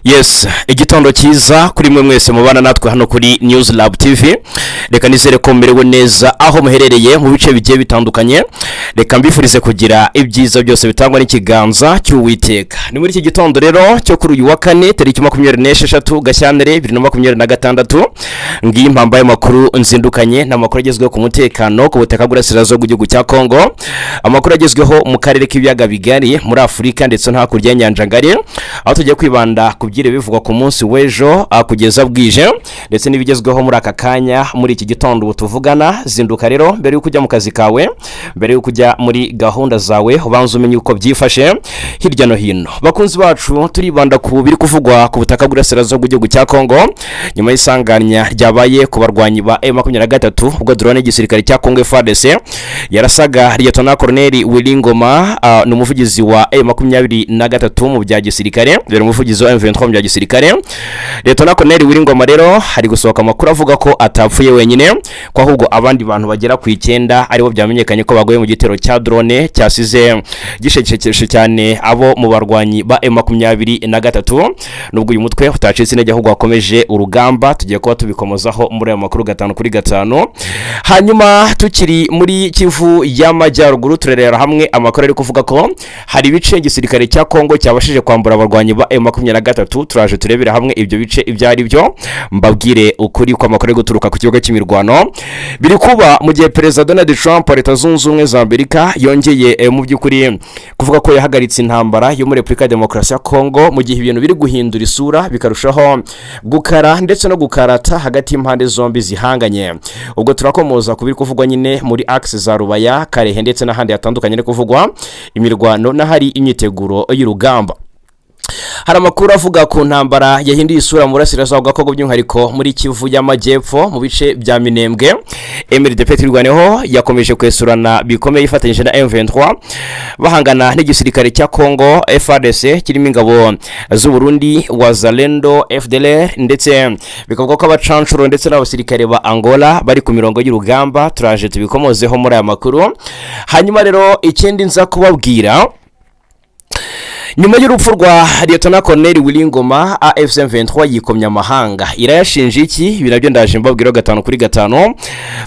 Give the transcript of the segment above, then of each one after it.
Yes, igitondo cyiza kuri mwe mwese mubana natwe hano kuri News Lab TV. Reka nizere ko merewe neza aho muherereye mu bice bigiye bitandukanye. Reka mbifurize kugira ibyiza byose bitangwa n'ikiganza cy'Uwiteka. Ni muri iki gitondo rero cyo kuri uyu wa kane tariki 26 Gashyantare 2026 ngiyi impamba y'amakuru nzindukanye n'amakuru agezweho ku mutekano ku butaka bw'Urasirazuba bw'igihugu cya Kongo. Amakuru agezweho mu karere k'Ibiyaga Bigari muri Afurika ndetse no hakurya y'Inyanja Ngari, aho tugiye kwibanda kubyire bivugwa ku munsi w'ejo kugeza bwije ndetse n'ibigezweho muri aka kanya muri iki gitondo butuvugana. Zinduka rero mbere y'uko ujya mu kazi kawe, mbere y'uko ujya muri gahunda zawe, ubanza umenye uko byifashe hirya no hino. Bakunzi bacu, turibanda ku biri kuvugwa ku butaka bw'Urasirazuba bw'igihugu cya Kongo nyuma y'isanganya ryabaye ku barwanyi ba M23 ubwo drone y'igisirikare cya Kongo FARDC yarasaga Lieutenant Colonel W.Ngoma, ni umuvugizi wa M23 mu bya gisirikare, rero umuvugizi wa M23 mu bya gisirikare. Lieutenant Colonel W.Ngoma rero hari gusohoka amakuru avuga ko atapfuye wenyine, ko ahubwo abandi bantu bagera ku 9 aribo byamenyekanye ko bagoye mu gitero cya drone cyasize gishekeshe cyane abo mu barwanyi ba M23. Nubwo uyu mutwe utacitse intege ahubwo wakomeje urugamba, tugiye kuba tubikomozaho muri aya makuru 5 kuri 5. Hanyuma tukiri muri Kivu y'Amajyaruguru, turerera hamwe amakuru ari kuvuga ko hari ibice igisirikare cya Kongo cyabashije kwambura abarwanyi ba M23. Turaje turebera hamwe ibyo bice ibyari byo, mbabwire ukuri ko amakuru ari guturuka ku kibuga cy'imirwano biri kuba mu gihe Perezida Donald Trump wa Leta Zunze Ubumwe za Amerika yongeye mu by'ukuri kuvuga ko yahagaritse intambara yo muri Repubulika ya Demokarasi ya Kongo, mu gihe ibintu biri guhindura isura bikarushaho gukara ndetse no gukarata hagati y'impande zombi zihanganye. Ubwo turakomoza kubiri kuvugwa nyine muri axe za Rubaya, Karere ndetse n'ahandi hatandukanye ari kuvugwa imirwano n'ahari imyiteguro y'urugamba. Hari amakuru avuga ku ntambara yahinduye isura mu Burasirazuba bwa Kongo by'umwihariko muri Kivu y'Amajyepfo mu bice bya Minembwe. M23 yakomeje kwesurana bikomeye ifatanyije na M23 bahangana n'igisirikare cya Kongo FARDC kirimo ingabo z'u Burundi, Wazalendo, FDLR ndetse bikavuga ko abacancuro ndetse n'abasirikare ba Angola bari ku mirongo y'urugamba. Turaje tubikomozeho muri aya makuru. Hanyuma rero ikindi nza kubabwira, nyuma y'urupfu rwa Lieutenant Colonel W.Ngoma, AFC M23 yikomye amahanga. Irayashinja iki? Binabyo ndaje mbabwira 5 kuri 5.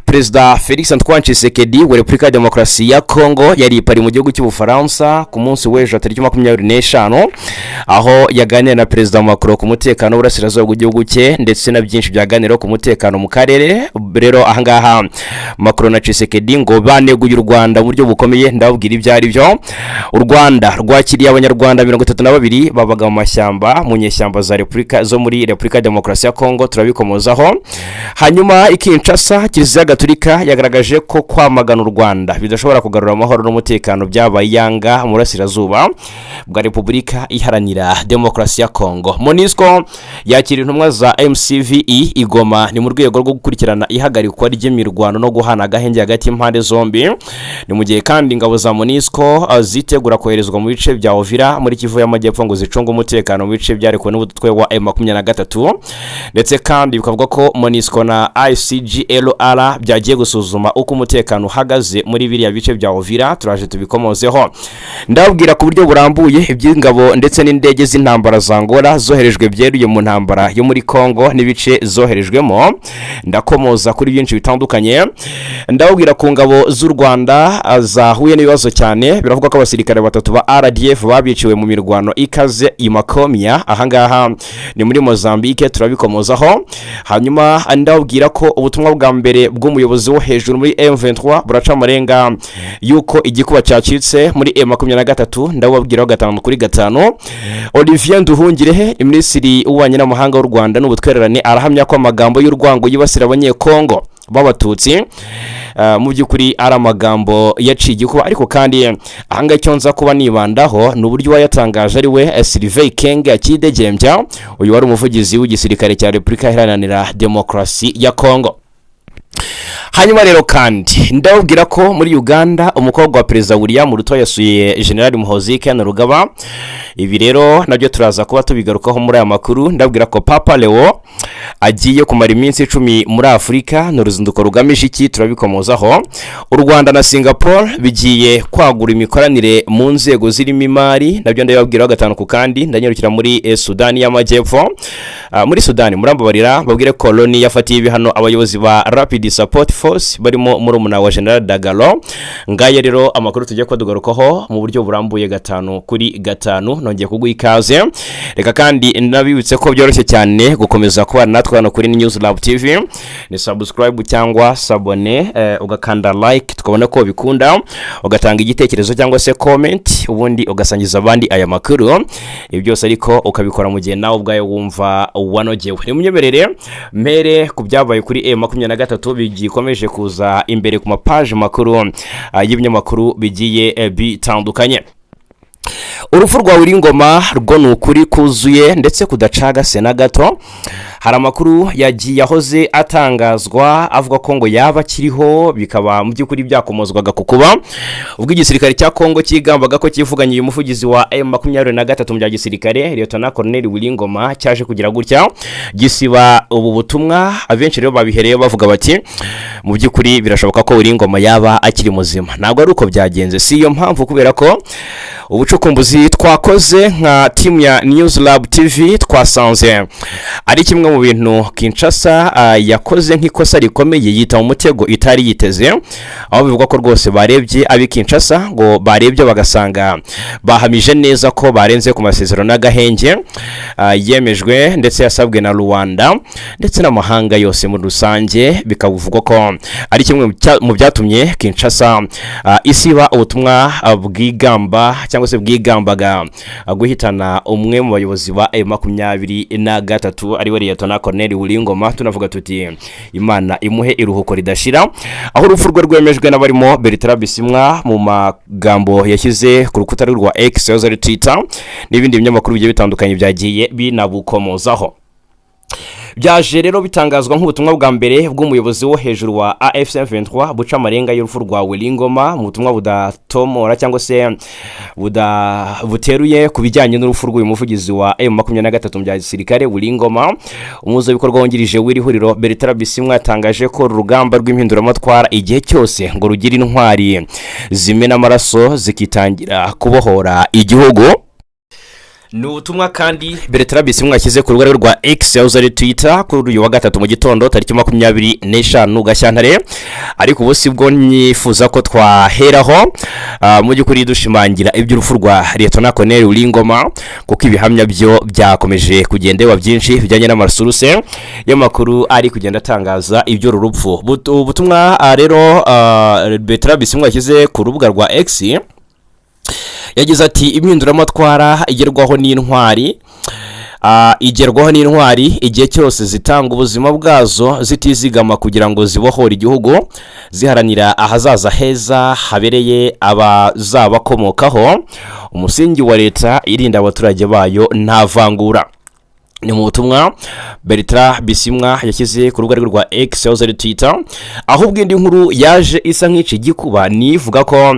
Perezida Felix Antoine Tshisekedi wa Repubulika ya Demokarasi ya Kongo yari pari mu gihugu cy'Ubufaransa ku munsi w'ejo tariki 25 aho yaganira na Perezida Macron ku mutekano w'Urasirazuba bw'igihugu cye ndetse na byinshi byaganiro ku mutekano mu karere. Rero ahangaha Macron na Tshisekedi ngo baneguye u Rwanda mu buryo bukomeye. Ndababwira ibyari byo. U Rwanda rwakiriye Abanyarwanda 32 babaga mu mashyamba mu nyeshyamba za Repubulika zo muri Repubulika ya Demokarasi ya Kongo, turabikomozaho. Hanyuma Kinshasa, Kiliziya Gatolika yagaragaje ko kwamagana u Rwanda bidashobora kugarura amahoro n'umutekano byabaye yanga mu Burasirazuba bwa Repubulika iharanira Demokarasi ya Kongo. MONUSCO yakira intumwa za MCVE igoma ni mu rwego rwo gukurikirana ihagarikwa ry'imirwano no guhana agahenge hagati y'impande zombi. Ni mu gihe kandi ingabo za MONUSCO zitegura koherezwa mu bice bya Uvira muri Kivu y'Amajyepfo ngo zicunge umutekano mu bice byarekuwe n'ubutwe wa M23. Ndetse kandi bikavuga ko MONUSCO na ICGLR byagiye gusuzuma uko umutekano uhagaze muri biriya bice bya Uvira. Turaje tubikomozeho ndabwira ku buryo burambuye iby'ingabo ndetse n'indege z'intambara za Angola zoherejwe byeruye mu ntambara yo muri Kongo n'ibice zoherejwemo. Ndakomoza kuri byinshi bitandukanye. Ndabwira ku ngabo z'u Rwanda zahuye n'ibibazo cyane. Biravuga ko abasirikare 3 ba RDF babiciwe mu mirwano ikaze imakomya ahangaha ni muri Mozambique. Turabikomozaho. Hanyuma ndabwira ko ubutumwa bwa mbere bw'umuyobozi wo hejuru muri M23 buraca amarenga yuko igikuba cyacitse muri M23. Ndababwira 5 kuri 5. Olivier Nduhungirehe, Minisitiri w'Ububanyi n'Amahanga w'u Rwanda n'Ubutwererane, arahamya ko amagambo y'urwango yibasira abanyekongo b'abatutsi mu by'ukuri ari amagambo yaciye igikuba. Ariko kandi ahanga icyo nza kuba nibandaho ni uburyo wayatangaje ari we Sylvain Kenge akidegembya. Uyu wari umuvugizi w'igisirikare cya Repubulika Iharanira Demokarasi ya Kongo. hanyuma rero kandi ndababwira ko muri Uganda umukobwa wa perezida William Ruto yasuye General Muhoozi Kainerugaba. Ibi rero nabyo turaza kuba tubigarukaho muri aya makuru. Ndabwira ko Papa Leo agiye kumara iminsi 10 muri Afrika n'uruzinduko rugamije iki turabikomozaho. U Rwanda na Singapore bigiye kwagura imikoranire mu nzego zirimo imari, nabyo ndababwira gatanu ku kandi. Ndanyarukira muri Sudani y'Amajyepfo. Muri Sudani murambabarira babwire koloni yafatiye ibihano abayobozi ba Rapid Support Force barimo murumuna wa General Dagalo. Ngaye rero amakuru tugiye kwadugarukaho mu buryo burambuye gatanu kuri gatanu. Nongeye kuguha ikaze. Reka kandi nabibutse ko byoroshye cyane gukomeza kubana natwe hano kuri News Lab TV. Ni subscribe cyangwa sabone, ugakanda like tukabona ko bikunda, ugatanga igitekerezo cyangwa se comment, ubundi ugasangiza abandi aya makuru. Ibi byose ariko ukabikora mu gihe nawe ubwayo wumva wanogewe. Ni munyemerere mere ku byabaye kuri M23 bigikomeje kuza imbere ku mapage makuru y'ibinyamakuru bigiye bitandukanye. Urupfu rwa Ngoma rwo nukuri kuzuye ndetse kudacaga sena gato. Hari amakuru yagiye yahoze atangazwa avuga ko ngo yaba kiriho bikaba mu byukuri byakomozwaga kukuba ubwo igisirikare cya Kongo kigambaga ko kivuganye umuvugizi wa M23 mu bya gisirikare Lieutenant Colonel Ngoma cyaje kugira gutya gisiba ubu butumwa. Abenshi rero babihereye bavuga bati mu byukuri birashoboka ko Ngoma yaba akiri muzima. Ntabwo ari uko byagenze, si yo mpamvu kubera ko ubucukumbuzi twakoze nka team ya News Lab TV twasanze ari kimwe mu bintu Kinshasa yakoze nk'ikosa rikomeye yita umutego itari yiteze, aho bivuga ko rwose barebye abi Kinshasa ngo barebye bagasanga bahamije neza ko barenze ku masezerano n'agahenge yemejwe ndetse yasabwe na Rwanda ndetse n'amahanga yose muri rusange. Bikavuga ko ari kimwe mu byatumye Kinshasa isiba ubutumwa bw'Ingamba cyangwa se bwigambaga guhitana umwe mu bayobozi ba M23 ari we Lieutenant Colonel Ngoma. Tunavuga tuti Imana imuhe iruhuko ridashira, aho urupfu rwe rwemejwe n'abarimo Bertrand Bisimwa mu magambo yashyize ku rukuta rwa X Yose Twitter n'ibindi binyamakuru bigiye bitandukanye byagiye binabukomozaho. Byaje rero bitangazwa nk'ubutumwa bwa mbere bw'umuyobozi wo hejuru wa AF23 buca amarenga y'urupfu rwa Ngoma, mu butumwa budatomora cyangwa se buteruye kubijyanye n'urupfu rw'uyu muvugizi wa M23 bya gisirikare Ngoma. Umuzo bikorwa wongirije w'irihuriro Bertrand Bisimwa yatangaje ko urugamba rw'impinduramatwara igihe cyose ngo rugira intwari zimena amaraso zikitangira kubohora igihugu. Ni ubutumwa kandi Bertrand Bisimwa yashyize ku rubuga rwa X Yose Twitter kuri uyu wa gatatu mu gitondo tariki 25 Gashyantare. Ariko ubu sibwo nifuza ko twaheraho mu byukuri dushimangira iby'urupfu rwa Lieutenant Colonel Ngoma, kuko ibihamya byo byakomeje kugendewa byinshi bijyanye n'amasuruse y'amakuru ari kugenda atangaza ibyo rupfu. Ubutumwa rero Bertrand Bisimwa yashyize ku rubuga rwa X yagize ati impinduramatwara igerwaho n'intwari igihe cyose zitanga ubuzima bwazo zitizigama kugira ngo zibohore igihugu, ziharanira ahazaza heza habereye abazabakomokaho, umusingi wa leta irinda abaturage bayo nta vangura. Ni mu butumwa Bertrand Bisimwa yashyize ku rubuga rwa X Yose Twitter, aho ubwindi nkuru yaje isa nk'ici gikuba nivuga ko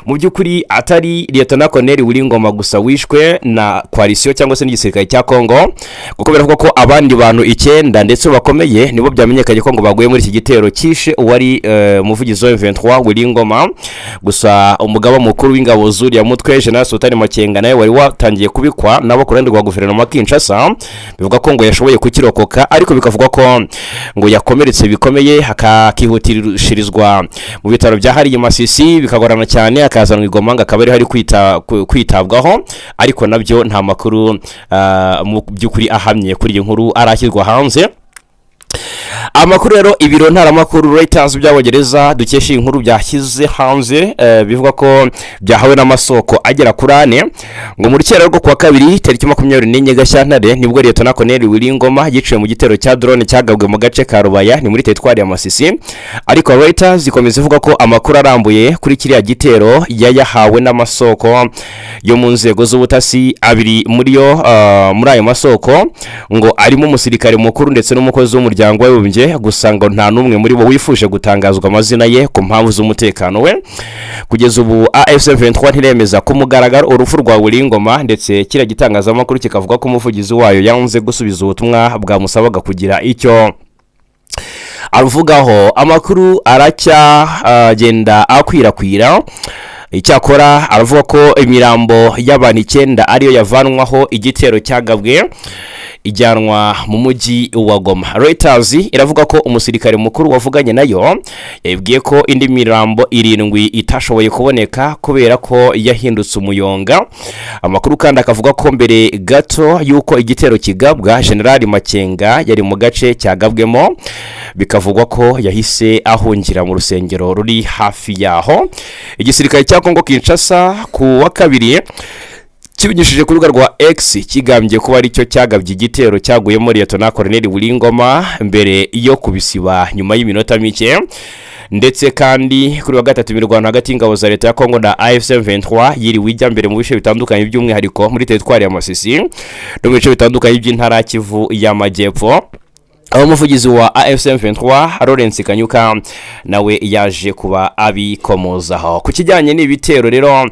mu byukuri atari Lieutenant Colonel Ngoma gusa wishwe na coalition cyangwa se n'igisirikare cya Kongo, kuko biravuga ko abandi bantu 9 ndetse bakomeye nibo byamenyekanye ko ngo baguye muri iki gitero kishe uwari umuvugizi wa M23 Ngoma. Gusa umugaba mukuru w'ingabo zuri ya mutwe General Sultan Makenga nawe wari watangiye kubikwa nabo kurandi rwa guverinoma Kinshasa. Bivuga ko ngo yashoboye kukirokoka, ariko bikavuga ko ngo yakomeretse bikomeye hakakihutirishirizwa mu bitaro bya hariye Masisi, bikagorana cyane akazanwa Igoma ngo akaba ari hari kwitabwaho, ariko nabyo nta makuru mu byukuri ahamye kuri iyi nkuru arashyirwa hanze. Amakuru rero ibiro ntaramakuru Reuters by'Abongereza dukesha inkuru byashyize hanze bivuga ko byahawe n'amasoko agera kuri 4 ngo muri cyera rwo kuwa kabiri tariki 24 Gashyantare nibwo Lieutenant Colonel Ngoma yiciwe mu gitero cya drone cyagabwe mu gace ka Rubaya ni muri teritwari ya Masisi. Ariko Reuters ikomeza ivuga ko amakuru arambuye kuri kiriya gitero yayahawe n'amasoko yo mu nzego z'ubutasi abiri muri ayo masoko ngo arimo umusirikare mukuru ndetse n'umukozi w'umuryango w'abibumbye bafunzwe gusa ngo nta numwe muri bo wifuje gutangazwa amazina ye ku mpamvu z'umutekano we. Kugeza ubu M23 ntiremeza ku mugaragaro urupfu rwa Ngoma, ndetse kira gitangazamakuru kikavuga ko umuvugizi wayo yanze gusubiza ubutumwa bwamusabaga kugira icyo aruvugaho. Amakuru aracyagenda akwirakwira. Icyakora aravuga ko imirambo y'abantu 9 ariyo yavanwaho igitero cyagabwe ijyanwa mu mujyi wa Goma. Reuters iravuga ko umusirikare mukuru wavuganye nayo yabwiye ko indi mirambo 7 itashoboye kuboneka kubera ko yahindutse umuyonga. Amakuru kandi akavuga ko mbere gato yuko igitero kigabwa General Makenga yari mu gace cyagabwemo, bikavugwa ko yahise ahungira mu rusengero ruri hafi yaho. Igisirikare cya Kongo Kinshasa ku wa kabiri kibinyishije ku rubuga rwa X kigambye kuba ari cyo cyagabye igitero cyaguyemo Lieutenant Colonel Ngoma mbere yo kubisiba nyuma y'iminota mike. Ndetse kandi kuri wa gatatu imirwano hagati y'ingabo za leta ya Kongo na M23 yiri wijya mbere mu bice bitandukanye by'umwihariko muri teritwari ya Masisi no mu bice bitandukanye by'intara Kivu y'Amajyepfo. Umuvugizi wa M23 Lawrence Kanyuka nawe yaje kuba abikomozaho ku kijyanye n'ibitero rero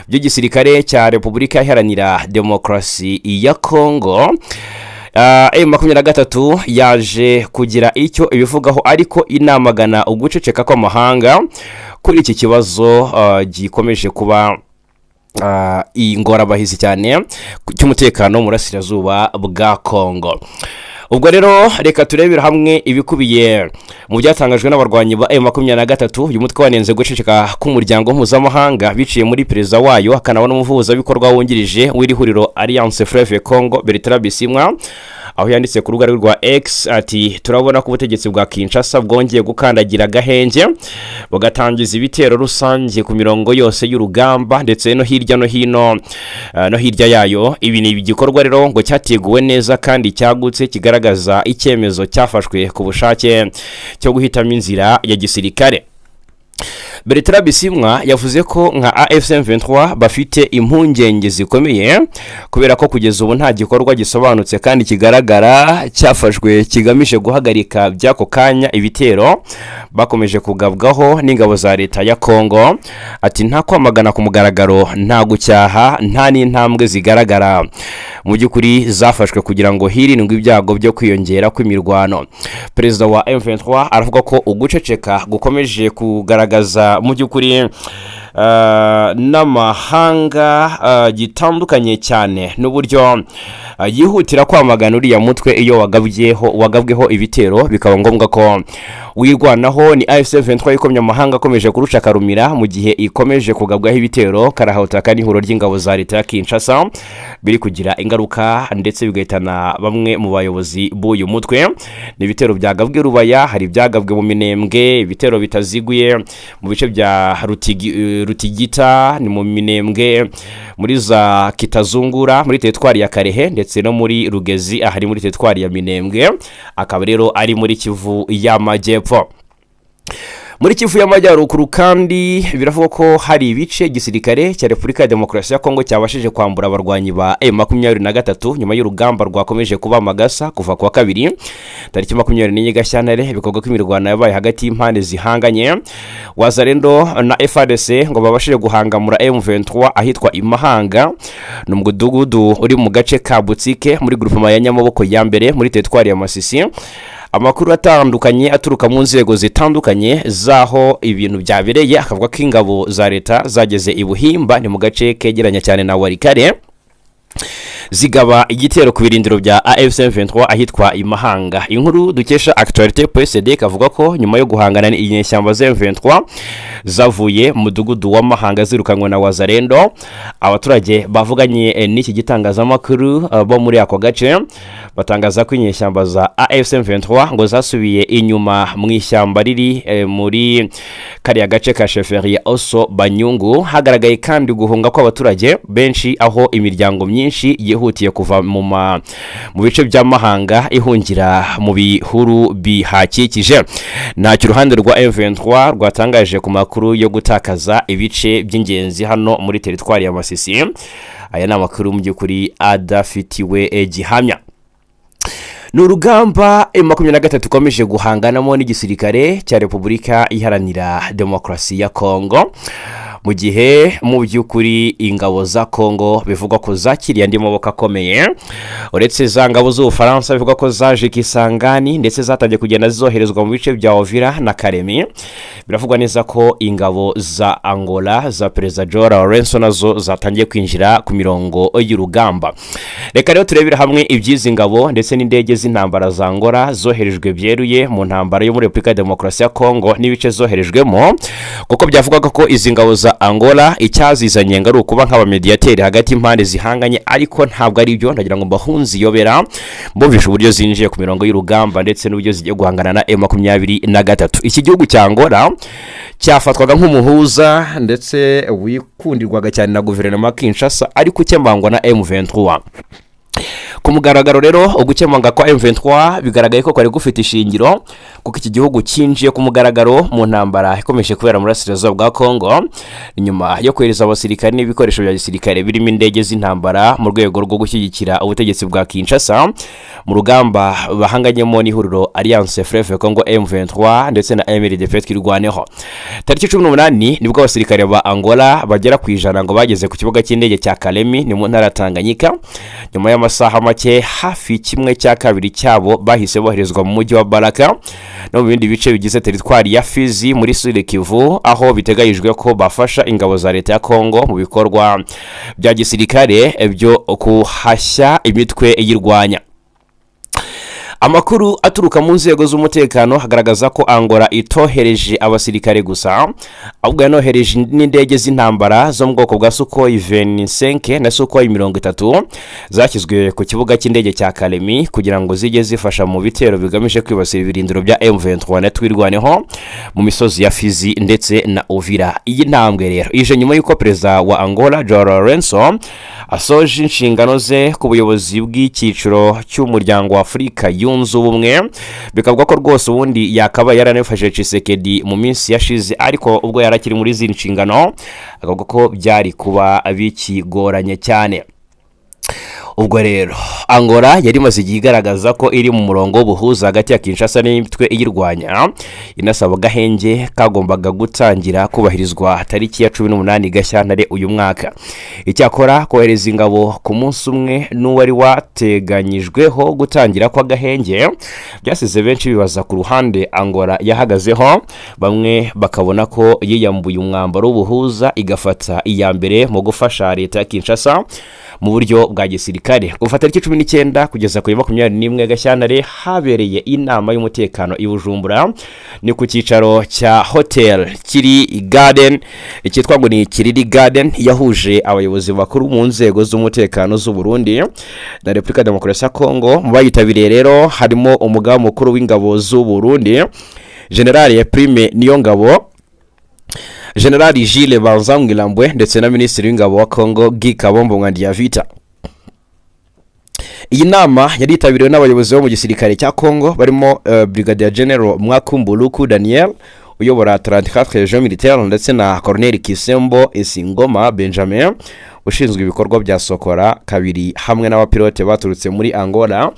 by'igisirikare cya Repubulika Iharanira Demokarasi ya Kongo. M23 yaje kugira icyo ibivugaho, ariko inamagana uguceceka kw'amahanga kuri iki kibazo gikomeje kuba ingorabahizi cyane cy'umutekano mu burasirazuba bwa Kongo. Ubwo rero reka turebera hamwe ibikubiye mu byatangajwe n'abarwanyi ba M23. Uyu mutwe wanenze guceceka k'umuryango mpuzamahanga biciye muri perezida wayo akanabona umuhuzabikorwa wungirije w'iri huriro Alliance Fleuve Congo Bertrand Bisimwa, aho yanditse ku rubuga rwa X ati turabona ko ubutegetsi bwa Kinshasa bwongeye gukandagira gahenge bugatangiza ibitero rusange ku mirongo yose y'urugamba ndetse no hirya no hino no hirya yayo. Ibi ni igikorwa rero ngo cyateguwe neza kandi cyagutse kigaragaza icyemezo cyafashwe ku bushake cyo guhitamo inzira ya gisirikare. Bertrand Bisimwa yavuze ko nka M23 bafite impungenge zikomeye kubera ko kugeza ubu nta gikorwa gisobanutse kandi kigaragara cyafashwe kigamije guhagarika byako kanya ibitero bakomeje kugabwaho n'ingabo za leta ya Kongo. Ati nta kwamagana ku mugaragaro, nta gucyaha, nta n'intambwe zigaragara mu by'ukuri zafashwe kugira ngo hirindwe ibyago byo kwiyongera kw'imirwano. Perezida wa M23 aravuga ko uguceceka gukomeje kugaragaza mu by'ukuri n'amahanga gitandukanye cyane n'uburyo yihutira kwamagana uriya mutwe iyo wagabweho ibitero bikaba ngombwa ko wirwanaho. Ni M23 ikomye amahanga akomeje kurusha karumira mu gihe ikomeje kugabwaho ibitero karahutaka n'ihuro ry'ingabo za leta ya Kinshasa biri kugira ingaruka ndetse bigahitana bamwe mu bayobozi b'uyu mutwe. Ni ibitero byagabwe Rubaya, hari byagabwe mu Minembwe, ibitero bitaziguye mu bice bya Rutigita, ni mu Minembwe, muri za Kitazungura muri teritwari ya Karere ndetse no muri Rugezi ahari muri teritwari ya Minembwe, akaba rero ari muri Kivu y'Amajyepfo. Muri Kivu y'Amajyaruguru kandi biravuga ko hari ibice gisirikare cya Repubulika ya Demokarasi ya Kongo cyabashije kwambura abarwanyi ba M23 nyuma y'urugamba rwakomeje kuba magasa kuva kwa kabiri tariki 24 Gashyantare. Bikorwa ko imirwano yabaye hagati y'impande zihanganye. Wazalendo na FARDC ngo babashije guhangamura M23 ahitwa Imahanga n'umudugudu uri mu gace ka Politike muri groupement ya Nyamaboko ya mbere muri teritwari ya Masisi. Amakuru atandukanye aturuka mu nzego zitandukanye zaho ibintu byabereye akavuga ko ingabo za leta zageze ibuhimba ni mu gace kegeranya cyane na Warikare zigaba igitero ku birindiro bya M23 ahitwa Imahanga. Inkuru dukesha Actualité PSD kavuga ko nyuma yo guhangana n'inyeshyamba za M23 zavuye mu mudugudu wa Mahanga zirukanwe na Wazalendo, abaturage bavuganye n'iki gitangazamakuru bo muri ako gace batangaza ko inyeshyamba za M23 ngo zasubiye inyuma mu ishyamba riri muri kariya gace ka Sheferi Oso Banyungu. Hagaragaye kandi guhunga kw'abaturage benshi aho imiryango myinshi yihutiye kuva mu bice bya Mahanga ihungira mu bihuru bihakikije. Ntacyo uruhande rwa M23 rwatangaje ku makuru yo gutakaza ibice by'ingenzi hano muri teritwari ya Masisi. Aya ni amakuru mu by'ukuri adafitiwe gihamya. ni urugamba M23 tukomeje guhanganamo n'igisirikare cya Repubulika Iharanira Demokarasi ya Kongo, mu gihe mu by'ukuri ingabo za Kongo bivugwa ko zakiriye andi maboko akomeye, uretse za ngabo z'Ubufaransa bivugwa ko zaje Kisangani ndetse zatangiye kugenda zizoherezwa mu bice bya Uvira na Karemi. Biravugwa neza ko ingabo za Angola za Perezida Joao Lourenço nazo zatangiye kwinjira ku mirongo y'urugamba. Reka rero turebera hamwe ibyizi ngabo ndetse n'indege z'intambara za Angola zoherejwe byeruye mu ntambara yo muri Repubulika ya Demokarasi ya Kongo n'ibice zoherejwemo, kuko byavugaga ko izi ngabo za Angola icyazizanye ngari ukuba nk'abamediateri hagati impande zihanganye, ariko ntabwo ari byo. Ndagira ngo mbahunzi yobera mbumvisha uburyo zinjiye ku mirongo y'urugamba ndetse n'uburyo zigiye guhangana na M23. Iki gihugu cya Angola cyafatwaga nk'umuhuza ndetse wikundirwaga cyane na guverinoma Kinshasa, ariko ukemangwa na M23. Ku mugaragaro rero ugukemanga kwa M23 bigaragaye ko kwari gufite ishingiro, kuko iki gihugu cyinjiye ku mugaragaro mu ntambara ikomeje kubera muri Burasirazuba bwa Kongo, nyuma yo kohereza abasirikare n'ibikoresho bya gisirikare birimo indege z'intambara mu rwego rwo gushyigikira ubutegetsi bwa Kinshasa mu rugamba bahanganyemo n'ihuriro Alliance Fleuve Congo M23 ndetse na MLDP twirwaneho. Tariki 18 nibwo abasirikare ba Angola bagera ku ijana ngo bageze ku kibuga cy'indege cya Kalemi ni mu ntara Tanganyika. Nyuma y'amasaha make hafi kimwe cya kabiri cyabo bahise boherezwa mu mujyi wa Baraka no mu bindi bice bigize teritwari ya Fizi muri Sud Kivu, aho biteganyijwe ko bafasha ingabo za leta ya Kongo mu bikorwa bya gisirikare byo kuhashya imitwe y'irwanya. Amakuru aturuka mu nzego z'umutekano hagaragaza ko Angola itohereje abasirikare gusa, ahubwo yanohereje n'indege z'intambara zo mu bwoko bwa Sukhoi 25 na Sukhoi 30 zashyizwe ku kibuga cy'indege cya Kalemi kugira ngo zijye zifasha mu bitero bigamije kwibasira ibirindiro bya M23 na twirwaneho mu misozi ya Fizi ndetse na Uvira. Iyi ntambwe rero ije nyuma y'uko perezida wa Angola Joao Lourenço asoje inshingano ze ku buyobozi bw'icyiciro cy'umuryango wa Afurika yunze ubumwe. Bikavuga ko rwose ubundi yakaba yaranefashe Tshisekedi mu minsi yashize, ariko ubwo yarakiri muri izi nshingano akavuga ko byari kuba bikigoranye cyane. Ubwo rero Angola yari maze igihe igaragaza ko iri mu murongo w'ubuhuza hagati ya Kinshasa n'imitwe iyirwanya, inasaba gahenge kagombaga gutangira kubahirizwa tariki ya 18 Gashyantare uyu mwaka. Icyakora kohereza ingabo ku munsi umwe n'uwari wateganyijweho gutangira kwa gahenge byasize benshi bibaza ku ruhande Angola yahagazeho. Bamwe bakabona ko yiyambuye umwambaro w'ubuhuza igafata iya mbere mu gufasha leta ya Kinshasa mu buryo bwa gisirikare. Kuva tariki 19 kugeza kuri 21 Gashyantare habereye inama y'umutekano i Bujumbura, ni ku cyicaro cya hotel kiri Garden, icyitwa ngo ni Kiriri Garden, yahuje abayobozi bakuru mu nzego z'umutekano z'u Burundi na Repubulika ya Demokarasi ya Kongo. Mu bayitabiriye rero harimo umugaba mukuru w'ingabo z'u Burundi General Prime Niyongabo, General Gilles Banzamwilambwe ndetse na Minisitiri w'ingabo wa Kongo Guy Kabombo Ngandiyavita. Iyi nama yari yitabiriwe n'abayobozi bo mu gisirikare cya Kongo barimo Brigadier General Mwakumbuluku Daniel uyobora 34 Region Militaire ndetse na Colonel Kisembo Esingoma Benjamin ushinzwe ibikorwa bya Sokora kabiri, hamwe n'abapilote baturutse muri Angola.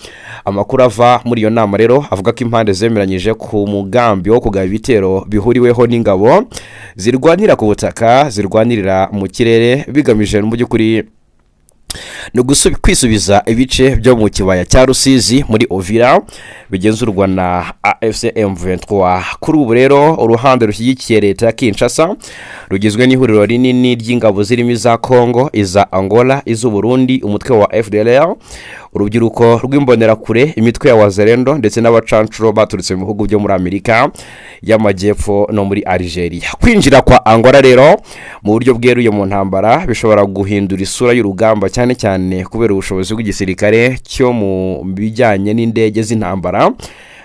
Amakuru ava muri iyo nama rero avuga ko impande zemeranyije ku mugambi wo kugaba ibitero bihuriweho n'ingabo zirwanira ku butaka, zirwanirira mu kirere, bigamije mu by'ukuri no kwisubiza ibice byo mu kibaya cya Rusizi muri Uvira bigenzurwa na AFC M23. Kuri ubu rero uruhande rushyigikiye leta ya Kinshasa rugizwe n'ihuriro rinini ry'ingabo zirimo za Kongo, iza Angola, iz'u Burundi, umutwe wa FDLR, urubyiruko rw'imbonerakure, imitwe ya Wazalendo ndetse n'abacancuro baturutse mu bihugu byo muri Amerika y'Amajyepfo no muri Algeria. Kwinjira kwa Angola rero mu buryo bweruye mu ntambara bishobora guhindura isura y'urugamba, cyane cyane kubera ubushobozi bw'igisirikare cyo mu bijyanye n'indege z'intambara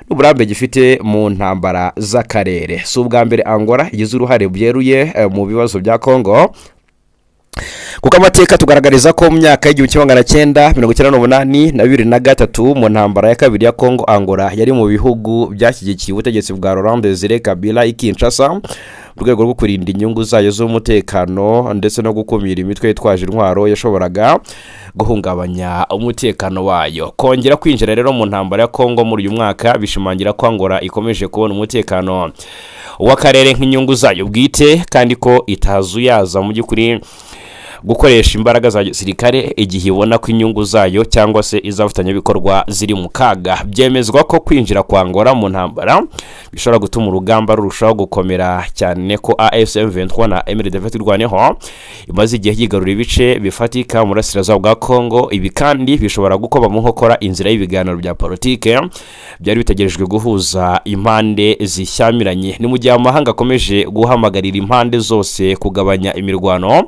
n'uburambe gifite mu ntambara z'akarere. Si ubwa mbere Angola igize uruhare byeruye mu bibazo bya Kongo, kuko amateka tugaragariza ko mu myaka y'1998 na 2003 mu ntambara ya kabiri ya Congo Angola yari mu bihugu byashyigikiye ubutegetsi bwa Laurent Desire Kabila Kinshasa mu rwego rwo kurinda inyungu zayo z'umutekano ndetse no gukumira imitwe yitwaje intwaro yashoboraga guhungabanya umutekano wayo. Kongera kwinjira rero mu ntambara ya Congo muri uyu mwaka bishimangira ko Angola ikomeje kubona umutekano w'akarere nk'inyungu zayo bwite kandi ko itazuyaza mu by'ukuri gukoresha imbaraga za gisirikare igihe ibona ko inyungu zayo cyangwa se izafatanya bikorwa ziri mu kaga. Byemezwa ko kwinjira kwa Angola mu ntambara bishobora gutuma urugamba rurushaho gukomera cyane ko M23 na M23 rwaneho imaze igihe yigarura ibice bifatika mu burasirazuba bwa Congo. Ibi kandi bishobora gukoba mu nkokora inzira y'ibiganiro bya politike byari bitegerejwe guhuza impande zishyamiranye. Ni mu gihe amahanga akomeje guhamagarira impande zose kugabanya imirwano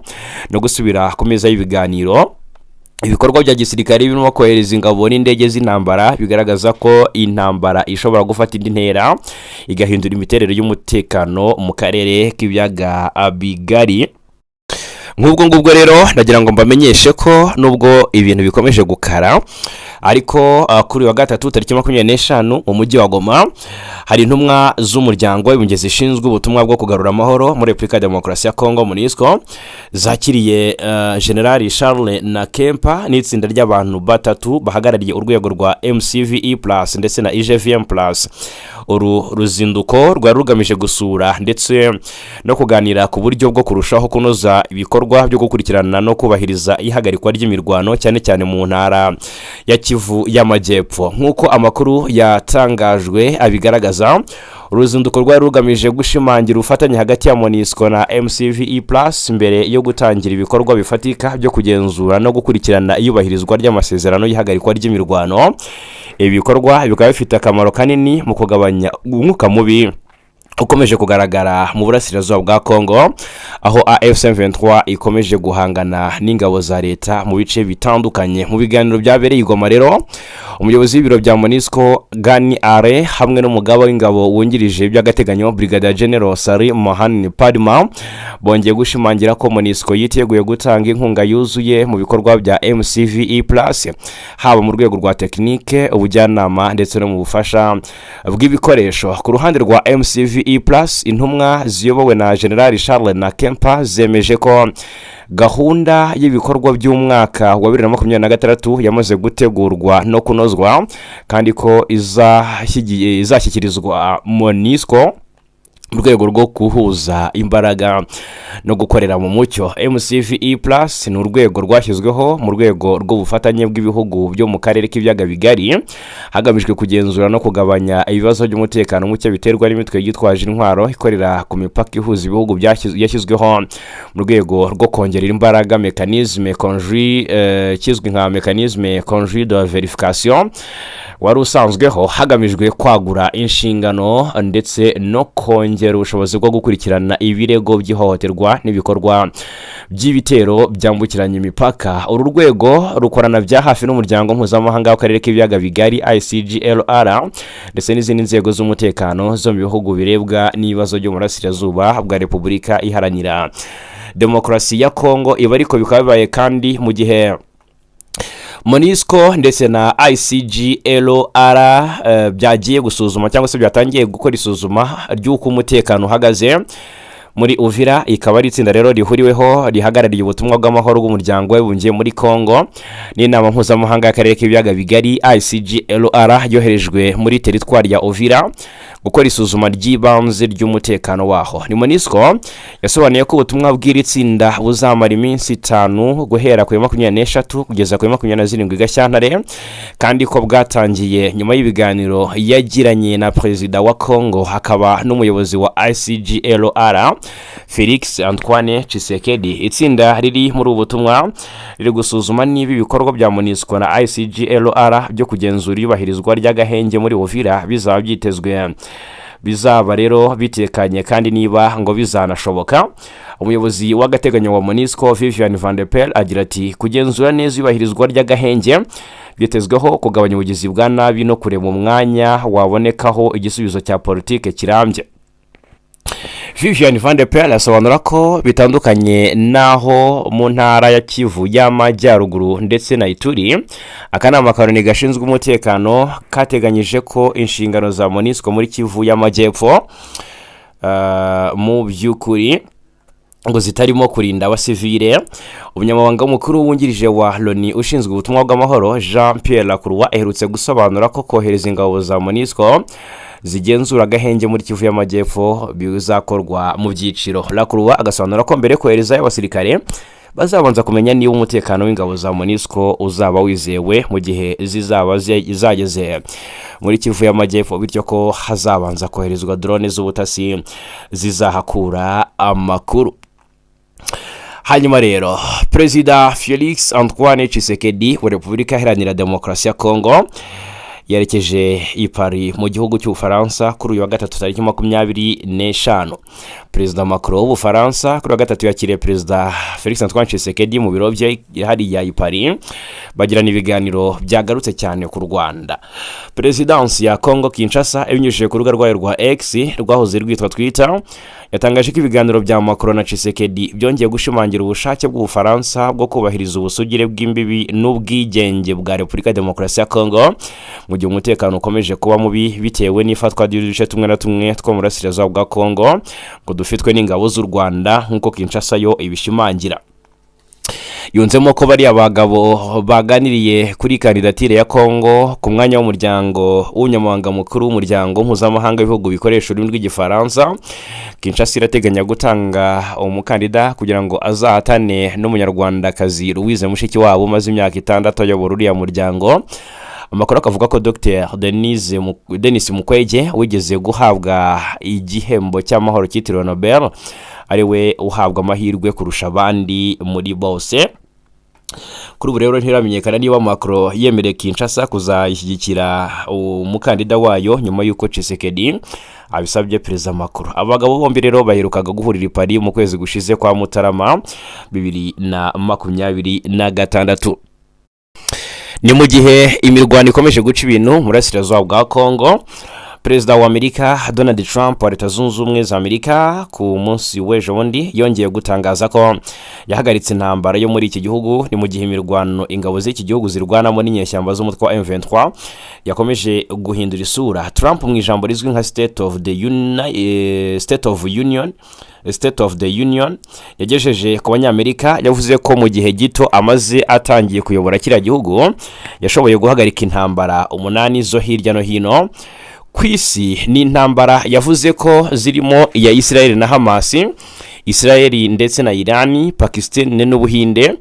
no gusubira ku meza y'ibiganiro. Ibikorwa bya gisirikare birimo kohereza ingabo n'indege z'intambara bigaragaza ko intambara ishobora gufata indi ntera igahindura imiterere y'umutekano mu karere k'ibiyaga Bigari. Nk'ubwo rero ndagira ngo mbamenyeshe ko nubwo ibintu bikomeje gukara ariko kuri wa gatatu tariki 25 mu mujyi wa Goma hari intumwa z'umuryango w'ibungezi zishinzwe ubutumwa bwo kugarura amahoro muri Republika Demokarasi ya Congo MONUSCO zakiriye General Charles na Kempa n'itsinda ry'abantu batatu bahagarariye urwego rwa MCVE+ ndetse na IGVM+. Uru ruzinduko rwari rugamije gusura ndetse no kuganira ku buryo bwo kurushaho kunoza ibikorwa byo gukurikirana no kubahiriza ihagarikwa ry'imirwano cyane cyane mu ntara ya Kivu y'Amajyepfo. Nk'uko amakuru yatangajwe abigaragaza, uruzinduko rwari rugamije gushimangira ubufatanye hagati ya MONUSCO na MCVE+ mbere yo gutangira ibikorwa bifatika byo kugenzura no gukurikirana iyubahirizwa ry'amasezerano y'ihagarikwa ry'imirwano. Ibikorwa bikaba bifite akamaro kanini mu kugabanya umwuka mubi ukomeje kugaragara mu burasirazuba bwa Congo, aho M23 ikomeje guhangana n'ingabo za leta mu bice bitandukanye. Mu biganiro byabereye i Goma rero, umuyobozi w'ibiro bya MONUSCO Gani Are hamwe n'umugaba w'ingabo wungirije by'agateganyo Brigadier General Sari Mohani Padma bongeye gushimangira ko MONUSCO yiteguye gutanga inkunga yuzuye mu bikorwa bya MCVE+ haba mu rwego rwa tekinike, ubujyanama ndetse no mu bufasha bw'ibikoresho. Ku ruhande rwa MCVE+, intumwa ziyobowe na General Charles na Kempa zemeje ko gahunda y'ibikorwa by'umwaka wa 2026 yamaze gutegurwa no kunozwa kandi ko izashyikirizwa MONUSCO mu rwego rwo kuhuza imbaraga no gukorera mu mucyo. MCVE+ ni urwego rwashyizweho mu rwego rw'ubufatanye bw'ibihugu byo mu karere k'ibiyaga bigari hagamijwe kugenzura no kugabanya ibibazo by'umutekano muke biterwa n'imitwe yitwaje intwaro ikorera ku mipaka ihuza ibihugu yashyizweho mu rwego rwo kongerera imbaraga mécanisme conjoint kizwi nka mécanisme conjoint de vérification wari usanzweho hagamijwe kwagura inshingano ndetse no kongera ubushobozi bwo gukurikirana ibirego by'ihohoterwa n'ibikorwa by'ibitero byambukiranya imipaka. Uru rwego rukorana bya hafi n'umuryango mpuzamahanga w'akarere k'ibiyaga bigari ICGLR ndetse n'izindi nzego z'umutekano zo mu bihugu birebwa n'ibibazo byo mu burasirazuba bwa Repubulika Iharanira Demokarasi ya Congo. Ibi ariko bikaba bibaye kandi mu gihe MONUSCO ndetse na ICGLR byagiye gusuzuma cyangwa se byatangiye gukora isuzuma ry'uko umutekano uhagaze muri Uvira. Ikaba ari itsinda rero rihuriweho rihagarariye ubutumwa bw'amahoro bw'umuryango w'ibungiye muri Congo n'inama mpuzamahanga y'akarere k'ibiyaga bigari ICGLR yoherejwe muri teritwari ya Uvira gukora isuzuma ry'ibanze ry'umutekano waho. Ni MONUSCO yasobanuye ko ubutumwa bw'iri tsinda buzamara iminsi 5 guhera ku 23 kugeza ku 27 Gashyantare kandi ko bwatangiye nyuma y'ibiganiro yagiranye na Perezida wa Congo hakaba n'umuyobozi wa ICGLR Felix Antoine Tshisekedi. Itsinda riri muri ubutumwa riri gusuzuma niba ibikorwa bya MONUSCO na ICGLR byo kugenzura iyubahirizwa ry'agahenge muri Uvira bizaba byitezwe bizaba rero bitekanye kandi niba ngo bizanashoboka. Umuyobozi w'agateganyo wa MONUSCO Vivian Van der Pel agira ati kugenzura neza iyubahirizwa ry'agahenge byitezweho kugabanya ubugizi bwa nabi no kureba umwanya wabonekaho igisubizo cya politike kirambye. Vivian Van de Pel asobanura ko bitandukanye naho mu ntara ya Kivu y'Amajyaruguru ndetse na Ituri akanama karoni gashinzwe umutekano kateganyije ko inshingano za MONUSCO muri Kivu y'Amajyepfo mu by'ukuri ngo zitarimo kurinda abasivile. Umunyamabanga mukuru wungirije wa LONU ushinzwe ubutumwa bw'amahoro Jean Pierre Lacroix aherutse gusobanura ko kohereza ingabo za MONUSCO zigenzura agahenge muri Kivu y'Amajyepfo bizakorwa mu byiciro. Lacroix agasobanura ko mbere kohereza abasirikare bazabanza kumenya niba umutekano w'ingabo za MONUSCO uzaba wizewe mu gihe zizaba zageze muri Kivu y'Amajyepfo, bityo ko hazabanza koherezwa drone z'ubutasi zizahakura amakuru. Hanyuma rero Perezida Félix Antoine Tshisekedi wa Repubulika Iharanira Demokarasi ya Kongo yerekeje i Paris mu gihugu cy'Ubufaransa kuri uyu wa gatatu tariki 25. Perezida Macron w'Ubufaransa kuri wa gatatu yakiriye Perezida Félix Antoine Tshisekedi mu biro bye hariya i Paris, bagirana ibiganiro byagarutse cyane ku Rwanda. Presidansi ya Kongo Kinshasa ibinyujije ku rubuga rwayo rwa X rwahoze rwitwa Twitter yatangaje ko ibiganiro bya Macron na Tshisekedi byongeye gushimangira ubushake bw'Ubufaransa bwo kubahiriza ubusugire bw'imbibi n'ubwigenge bwa Repubulika Demokarasi ya Kongo mu gihe umutekano ukomeje kuba mubi bitewe n'ifatwa ry'uduce tumwe na tumwe two mu burasirazuba bwa Kongo ngo dufitwe n'ingabo z'u Rwanda nk'uko Kinshasa yo ibishimangira. Yunzemo ko bari abagabo baganiriye kuri kandidatire ya Kongo ku mwanya w'umuryango w'umunyamabanga mukuru w'umuryango mpuzamahanga w'ibihugu bikoresha ururimi rw'igifaransa. Kinshasa irateganya gutanga umukandida kugira ngo azahatane n'umunyarwandakazi Louise Mushikiwabo umaze imyaka 6 ayobora uriya muryango. Amakuru akavuga ko Dr. Denis Mukwege wigeze guhabwa igihembo cy'amahoro cyitiriwe Nobel ariwe uhabwa amahirwe kurusha abandi muri bose. Kuri ubu rero ntiramenyekana niba Macron yemereye Kinshasa kuzayishyigikira umukandida wayo nyuma y'uko Tshisekedi abisabye Perezida Macron. Abagabo bombi rero baherukaga guhurira i Paris mu kwezi gushize kwa Mutarama 2026. Ni mu gihe imirwano ikomeje guca ibintu mu burasirazuba bwa Kongo. Perezida wa Amerika Donald Trump wa Leta Zunze Ubumwe za Amerika ku munsi w'ejo bundi yongeye gutangaza ko yahagaritse intambara yo muri iki gihugu. Ni mu gihe imirwano ingabo z'iki gihugu zirwanamo n'inyeshyamba z'umutwe wa M23 yakomeje guhindura isura. Trump mu ijambo rizwi nka State of the Union yagejeje ku banyamerika yavuze ko mu gihe gito amaze atangiye kuyobora kiriya gihugu yashoboye guhagarika intambara 8 zo hirya no hino ku isi. Ni intambara yavuze ko zirimo iya Israel na Hamas, Israel ndetse na Iran, Pakistan n'Ubuhinde,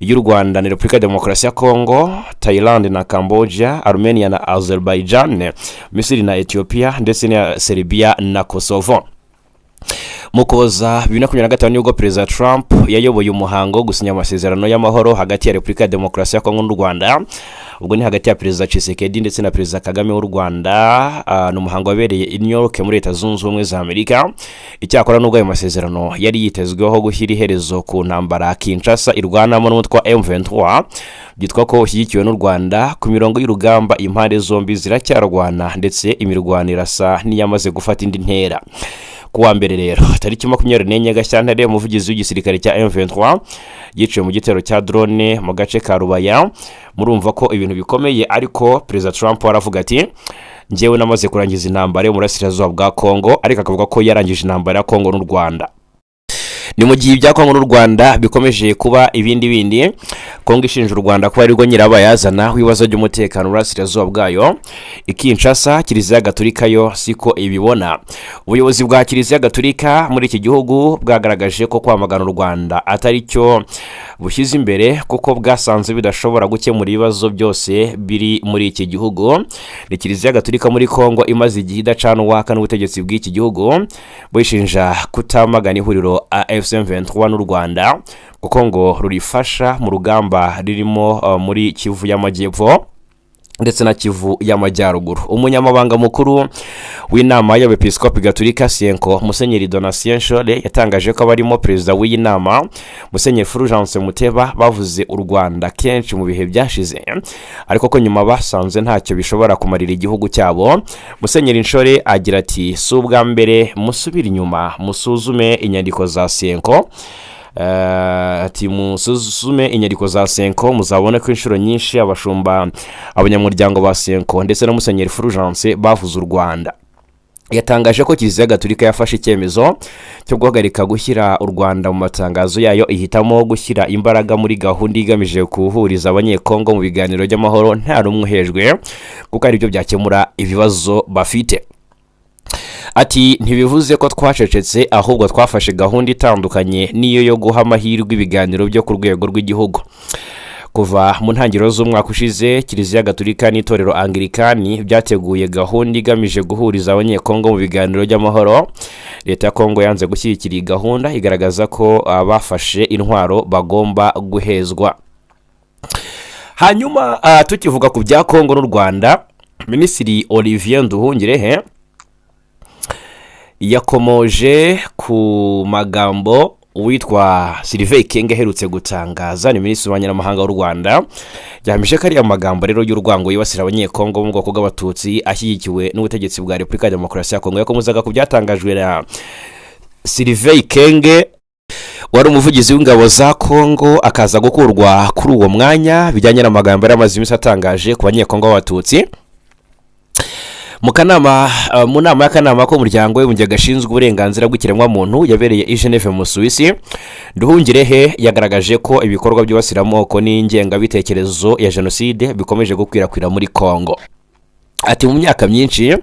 y'u Rwanda na Repubulika Demokarasi ya Kongo, Thailand na Cambodia, Armenia na Azerbaijan, Misiri na Ethiopia ndetse na Serbia na Kosovo. Mu Kuboza 2025 nibwo Perezida Trump yayoboye umuhango wo gusinya amasezerano y'amahoro hagati ya Repubulika Demokarasi ya Kongo n'u Rwanda. Ubwo ni hagati ya Perezida Tshisekedi ndetse na Perezida Kagame w'u Rwanda. N'umuhango wabereye i New York muri Leta Zunze Ubumwe za Amerika. Icyakora nubwo ayo masezerano yari yitezweho gushyira iherezo ku ntambara Kinshasa irwanamo n'umutwe wa M23 byitwa ko ushyigikiwe n'u Rwanda, ku mirongo y'urugamba impande zombi ziracyarwana ndetse imirwano irasa n'iyamaze gufata indi ntera. Kuwa mbere rero tariki 24 Gashyantare umuvugizi w'igisirikare cya M23 yiciwe mu gitero cya drone mu gace ka Rubaya. Murumva ko ibintu bikomeye, ariko Perezida Trump aravuga ati njyewe namaze kurangiza intambara yo mu burasirazuba bwa Kongo, ariko akavuga ko yarangije intambara ya Kongo n'u Rwanda. Ni mu gihe ibya Kongo n'u Rwanda bikomeje kuba ibindi Kongo ishinja u Rwanda kuba arirwo nyirabayazana w'ibibazo by'umutekano burasirazuba bwayo. Kinshasa Kiliziya Gatolika yo siko ibibona. Ubuyobozi bwa Kiliziya Gatolika muri iki gihugu bwagaragaje ko kwamagana u Rwanda atari cyo bushyize imbere kuko bwasanze bidashobora gukemura ibibazo byose biri muri iki gihugu. Ni Kiliziya Gatolika muri Kongo imaze igihe idacana uwaka n'ubutegetsi bw'iki gihugu bwishinja kutamagana ihuriro M23 n'u Rwanda kuko ngo rurifasha mu rugamba ririmo muri Kivu y'Amajyepfo ndetse na Kivu y'Amajyaruguru. Umunyamabanga mukuru w'inama y'abepiskopi gatolika Sienko Musenyeri Donatien Nshole yatangaje ko barimo perezida w'iyi nama Musenyeri Fulgence Muteba bavuze u Rwanda kenshi mu bihe byashize ariko ko nyuma basanze ntacyo bishobora kumarira igihugu cyabo. Musenyeri Nshole agira ati si ubwa mbere musubira inyuma musuzume inyandiko za Sienko. Ati musuzume inyandiko za Sienko muzabona ko inshuro nyinshi abashumba abanyamuryango ba Sienko ndetse na Musenyeri Fulgence bavuze u Rwanda. Yatangaje ko Kiliziya Gatolika yafashe icyemezo cyo guhagarika gushyira u Rwanda mu matangazo yayo, ihitamo gushyira imbaraga muri gahunda igamije kuhuriza abanyekongo mu biganiro by'amahoro nta rumwe uhejwe kuko ari byo byakemura ibibazo bafite. Ati ntibivuze ko twacecetse ahubwo twafashe gahunda itandukanye niyo yo guha amahirwe ibiganiro byo ku rwego rw'igihugu. Kuva mu ntangiriro z'umwaka ushize Kiliziya Gatolika n'itorero Anglikani byateguye gahunda igamije guhuriza abanyekongo mu biganiro by'amahoro. Leta ya Kongo yanze gushyigikira iyi gahunda igaragaza ko abafashe intwaro bagomba guhezwa. Hanyuma tukivuga ku bya Kongo n'u Rwanda, Minisitiri Olivier Nduhungirehe yakomoje ku magambo witwa Sylvain Kenge aherutse gutangaza. Ni Minisitiri w'Abanyamahanga w'u Rwanda yahamije ko ari amagambo rero y'urwango yibasira abanyekongo mu bwoko bw'abatutsi ashyigikiwe n'ubutegetsi bwa Repubulika ya Demokarasi ya Kongo. Yakomozaga ku byatangajwe na Sylvain Kenge wari umuvugizi w'ingabo za Kongo akaza gukurwa kuri uwo mwanya bijyanye n'amagambo yari amaze iminsi atangaje ku banyekongo b'abatutsi. Mu nama y'akanama k'umuryango w'Abibumbye gashinzwe uburenganzira bw'ikiremwamuntu yabereye i Geneve mu Suisse, Nduhungirehe yagaragaje ko ibikorwa by'ibasiramoko n'ingengabitekerezo ya jenoside bikomeje gukwirakwira muri Kongo. Ati mu myaka myinshi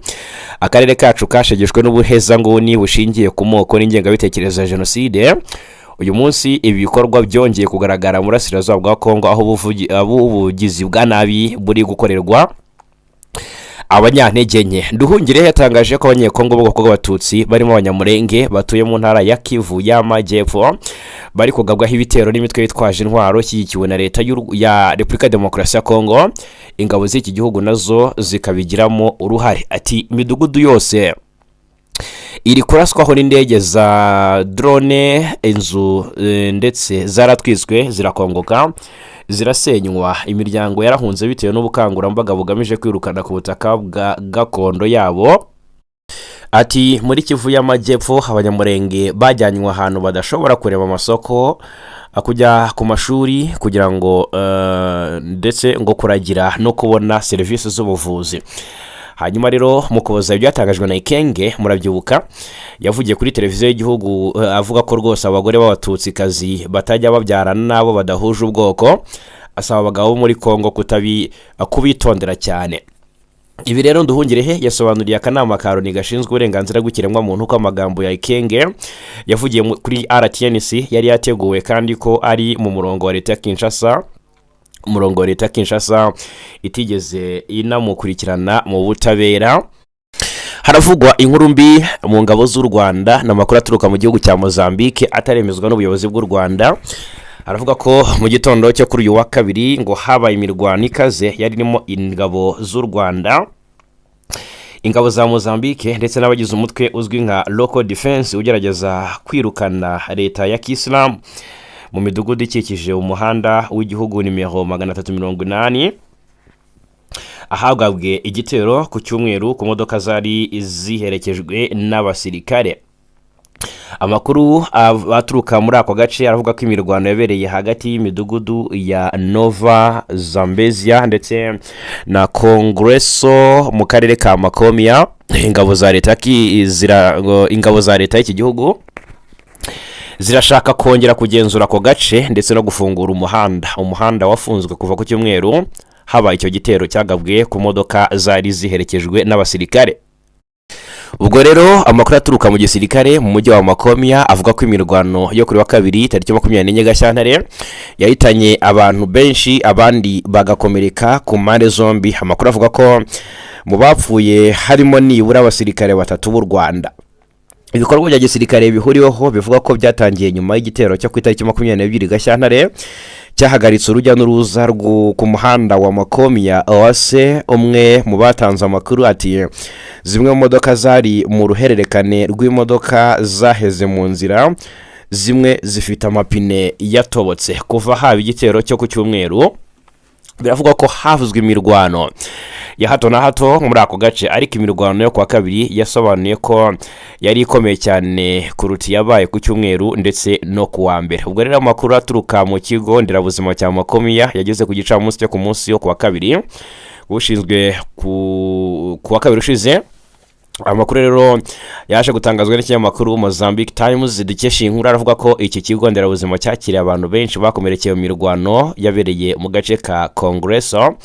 akarere kacu kashegeshwe n'ubuhezanguni bushingiye ku moko n'ingengabitekerezo ya jenoside. Uyu munsi ibi bikorwa byongeye kugaragara mu burasirazuba bwa Kongo aho ubugizi bwa nabi buri gukorerwa abanyantege nke. Nduhungirehe yatangaje ko abanyekongo b'ubwoko bw'abatutsi barimo abanyamurenge batuye mu ntara ya Kivu y'Amajyepfo bari kugabwaho ibitero n'imitwe yitwaje intwaro ishyigikiwe na leta ya Repubulika ya Demokarasi ya Kongo. Ingabo z'iki gihugu nazo zikabigiramo uruhare. Ati imidugudu yose iri kuraswaho n'indege za drone, inzu ndetse zaratwiswe zirakongoka zirasenywa, imiryango yarahunze bitewe n'ubukangurambaga bugamije kwirukana ku butaka bwa gakondo yabo. Ati muri Kivu y'Amajyepfo abanyamurenge bajyanywe ahantu badashobora kureba amasoko, kujya ku mashuri kugira ngo ndetse ngo kuragira no kubona serivisi z'ubuvuzi. Hanyuma rero mu kuboza ibyatangajwe na Ikenge murabyibuka yavugiye kuri televiziyo y'igihugu avuga ko rwose abagore b'abatutsi kazi batajya babyarana nabo badahuje ubwoko, asaba abagabo muri Kongo kubitondera cyane. Ibi rero Nduhungirehe yasobanuriye akanama ka Loni gashinzwe uburenganzira bw'ikiremwamuntu ko amagambo ya Ikenge yavugiye kuri LE26 yari yateguwe kandi ko ari mu murongo wa leta ya Kinshasa itigeze inamukurikirana mu butabera. Haravugwa inkuru mbi mu ngabo z'u Rwanda n'amakuru aturuka mu gihugu cya Mozambique ataremezwa n'ubuyobozi bw'u Rwanda. Haravuga ko mu gitondo cyo kuri uyu wa kabiri ngo habaye imirwano ikaze yari irimo ingabo z'u Rwanda, ingabo za Mozambique ndetse n'abagize umutwe uzwi nka Local Defense ugerageza kwirukana leta ya Kisilamu mu midugudu ikikije umuhanda w'igihugu nimero 380 ahagabwe igitero ku cyumweru ku modoka zari ziherekejwe n'abasirikare. Amakuru aturuka muri ako gace aravuga ko imirwano yabereye hagati y'imidugudu ya Nova Zambezia ndetse na Kongreso mu karere ka Makomia. Ingabo za leta y'iki gihugu zirashaka kongera kugenzura ako gace ndetse no gufungura umuhanda wafunzwe kuva ku cyumweru haba icyo gitero cyagabwe ku modoka zari ziherekejwe n'abasirikare. Ubwo rero amakuru aturuka mu gisirikare mu mujyi wa Makomia avuga ko imirwano yo kuri wa kabiri tariki 24 Gashyantare yahitanye abantu benshi abandi bagakomereka ku mpande zombi. Amakuru avuga ko mu bapfuye harimo nibura abasirikare 3 b'u Rwanda. Ibikorwa bya gisirikare bihuriweho bivuga ko byatangiye nyuma y'igitero cyo ku itariki 22 Gashyantare cyahagaritse urujya n'uruza ku muhanda wa Makomia Yose. Umwe mu batanze amakuru ati zimwe mu modoka zari mu ruhererekane rw'imodoka zaheze mu nzira, zimwe zifite amapine yatobotse. Kuva haba igitero cyo ku cyumweru biravugwa ko havuzwe imirwano ya hato na hato muri ako gace, ariko imirwano yo kwa kabiri yasobanuye ko yari ikomeye cyane kuruta yabaye ku cyumweru ndetse no kuwa mbere. Ubwo rero amakuru aturuka mu kigo nderabuzima cya Makomia yageze ku gicamunsi cyo ku munsi yo kuwa kabiri, ushinzwe kuwa kabiri ushize. Amakuru rero yaje gutangazwa n'ikinyamakuru Mozambique Times dukesha inkuru, aravuga ko iki kigo nderabuzima cyakiriye abantu benshi bakomerekeye mu mirwano yabereye mu gace ka Congresso,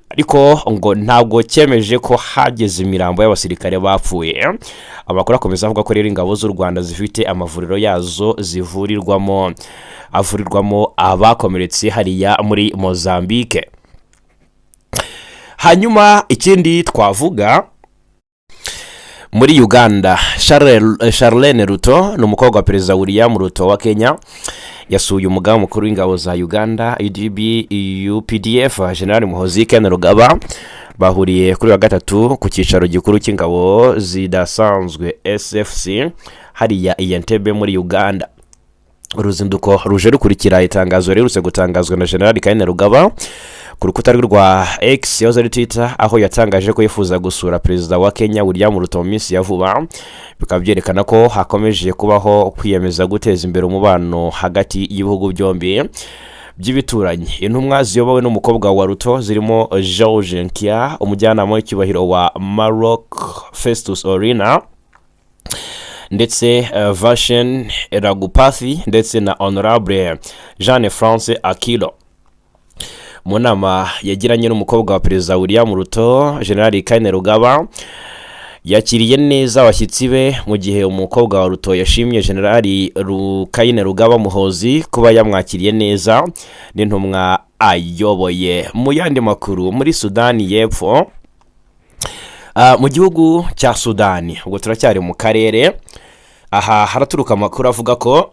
ariko ngo ntabwo cyemeje ko hageze imirambo y'abasirikare bapfuye. Amakuru akomeza avuga ko rero ingabo z'u Rwanda zifite amavuriro yazo avurirwamo abakomeretse hariya muri Mozambique. Hanyuma ikindi twavuga muri Uganda, Charlene Ruto n'umukobwa wa perezida William Ruto wa Kenya yasuye umugaba mukuru w'ingabo za Uganda UPDF General Muhoozi Kainerugaba. Bahuriye kuri wa gatatu ku cyicaro gikuru cy'ingabo zidasanzwe SFC hariya Entebbe muri Uganda. Uruzinduko ruje rukurikira itangazo riherutse gutangazwa na General Kainerugaba ku rukuta rwa X Yose Twitter, aho yatangaje ko yifuza gusura perezida wa Kenya William Ruto mu minsi ya vuba. Bikaba byerekana ko hakomeje kubaho kwiyemeza guteza imbere umubano hagati y'ibihugu byombi by'ibituranyi. Intumwa ziyobowe n'umukobwa wa Ruto zirimo George umujyanama w'icyubahiro wa Maroc Festus Orina, ndetse Vashen Ragupathi ndetse na Honorable Jeanne France Akilo. Mu nama yagiranye n'umukobwa wa perezida William Ruto, General Kainerugaba yakiriye neza abashyitsi be, mu gihe umukobwa wa Ruto yashimye General Kainerugaba Muhoozi kuba yamwakiriye neza n'intumwa ayoboye. Mu yandi makuru, muri Sudani y'Epfo, mu gihugu cya Sudani, ubwo turacyari mu karere, aha haraturuka amakuru avuga ko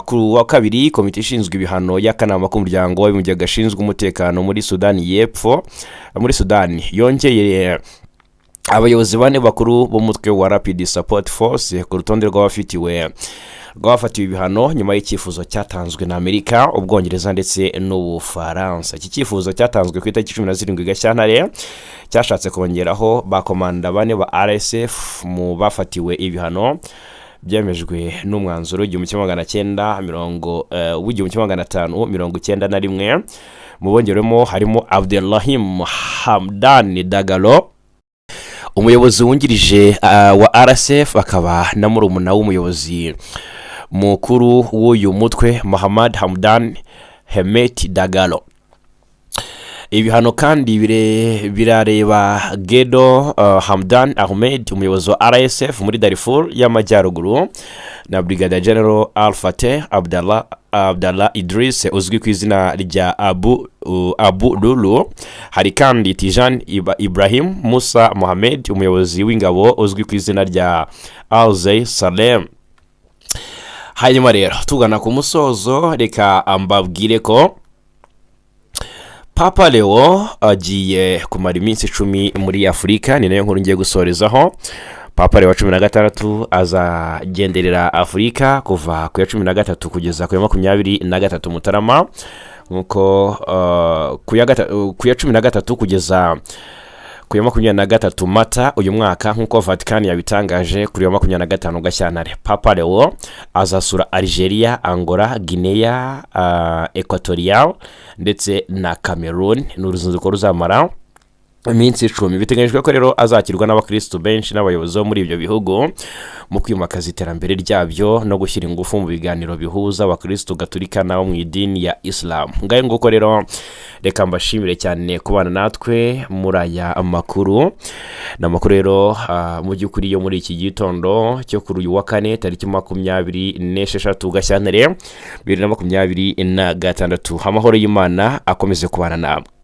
ku wa kabiri komite ishinzwe ibihano y'akanama k'umuryango w'abibumbye gashinzwe umutekano muri Sudani y'Epfo muri Sudani yongeye abayobozi bane bakuru b'umutwe wa Rapid Support Force ku rutonde rw'abafatiwe ibihano nyuma y'icyifuzo cyatanzwe na Amerika, Ubwongereza ndetse n'Ubufaransa. Iki cyifuzo cyatanzwe ku itariki 17 Gashyantare cyashatse kongeraho bakomanda bane ba RSF mu bafatiwe ibihano byemejwe n'umwanzuro w'1591. Mu bongeremo harimo Abdelrahim Hamdan Dagalo, umuyobozi wungirije wa RSF, akaba na murumuna w'umuyobozi mukuru w'uyu mutwe Mohamed Hamdan Hemet Dagalo. Ibihano kandi birareba Gedo Hamdan Ahmed, umuyobozi wa RSF muri Darfur y'Amajyaruguru, na Brigadier General Al-Fateh Abdallah Idris uzwi ku izina rya Abu Lulu. Hari kandi Tijan Ibrahim Musa Mohamed, umuyobozi w'ingabo uzwi ku izina rya Alzey Salem. Hanyuma rero tugana ku musozo, reka mbabwire ko Papa Leo agiye kumara iminsi 10 muri Afurika. Ni nayo nkuru ngiye gusorezaho. Papa Leo 16 azagenderera Afurika kuva ku ya 13 kugeza ku ya 23 Mutarama, nkuko ku ya 13 kugeza ku ya 23 Mata uyu mwaka, nkuko Vatican yabitangaje kuri ya 25 Gashyantare. Papa Leo azasura Algeria, Angola, Guinea Equatorial ndetse na Cameroon. N'uruzinduko ruzamara iminsi 10. Biteganyijwe ko rero azakirwa n'abakristo benshi n'abayobozi muri ibyo bihugu mu kwimakaza iterambere ryabyo no gushyira ingufu mu biganiro bihuza abakristo Gatolika nabo mu idini ya Islam. Ngaye nguko rero reka mbashimire cyane kubana natwe muri aya makuru. N'amakuru rero mu by'ukuri yo muri iki gitondo cyo kuri uyu wa kane tariki 26 Gashyantare 2026. Amahoro y'Imana akomeze kubana namwe.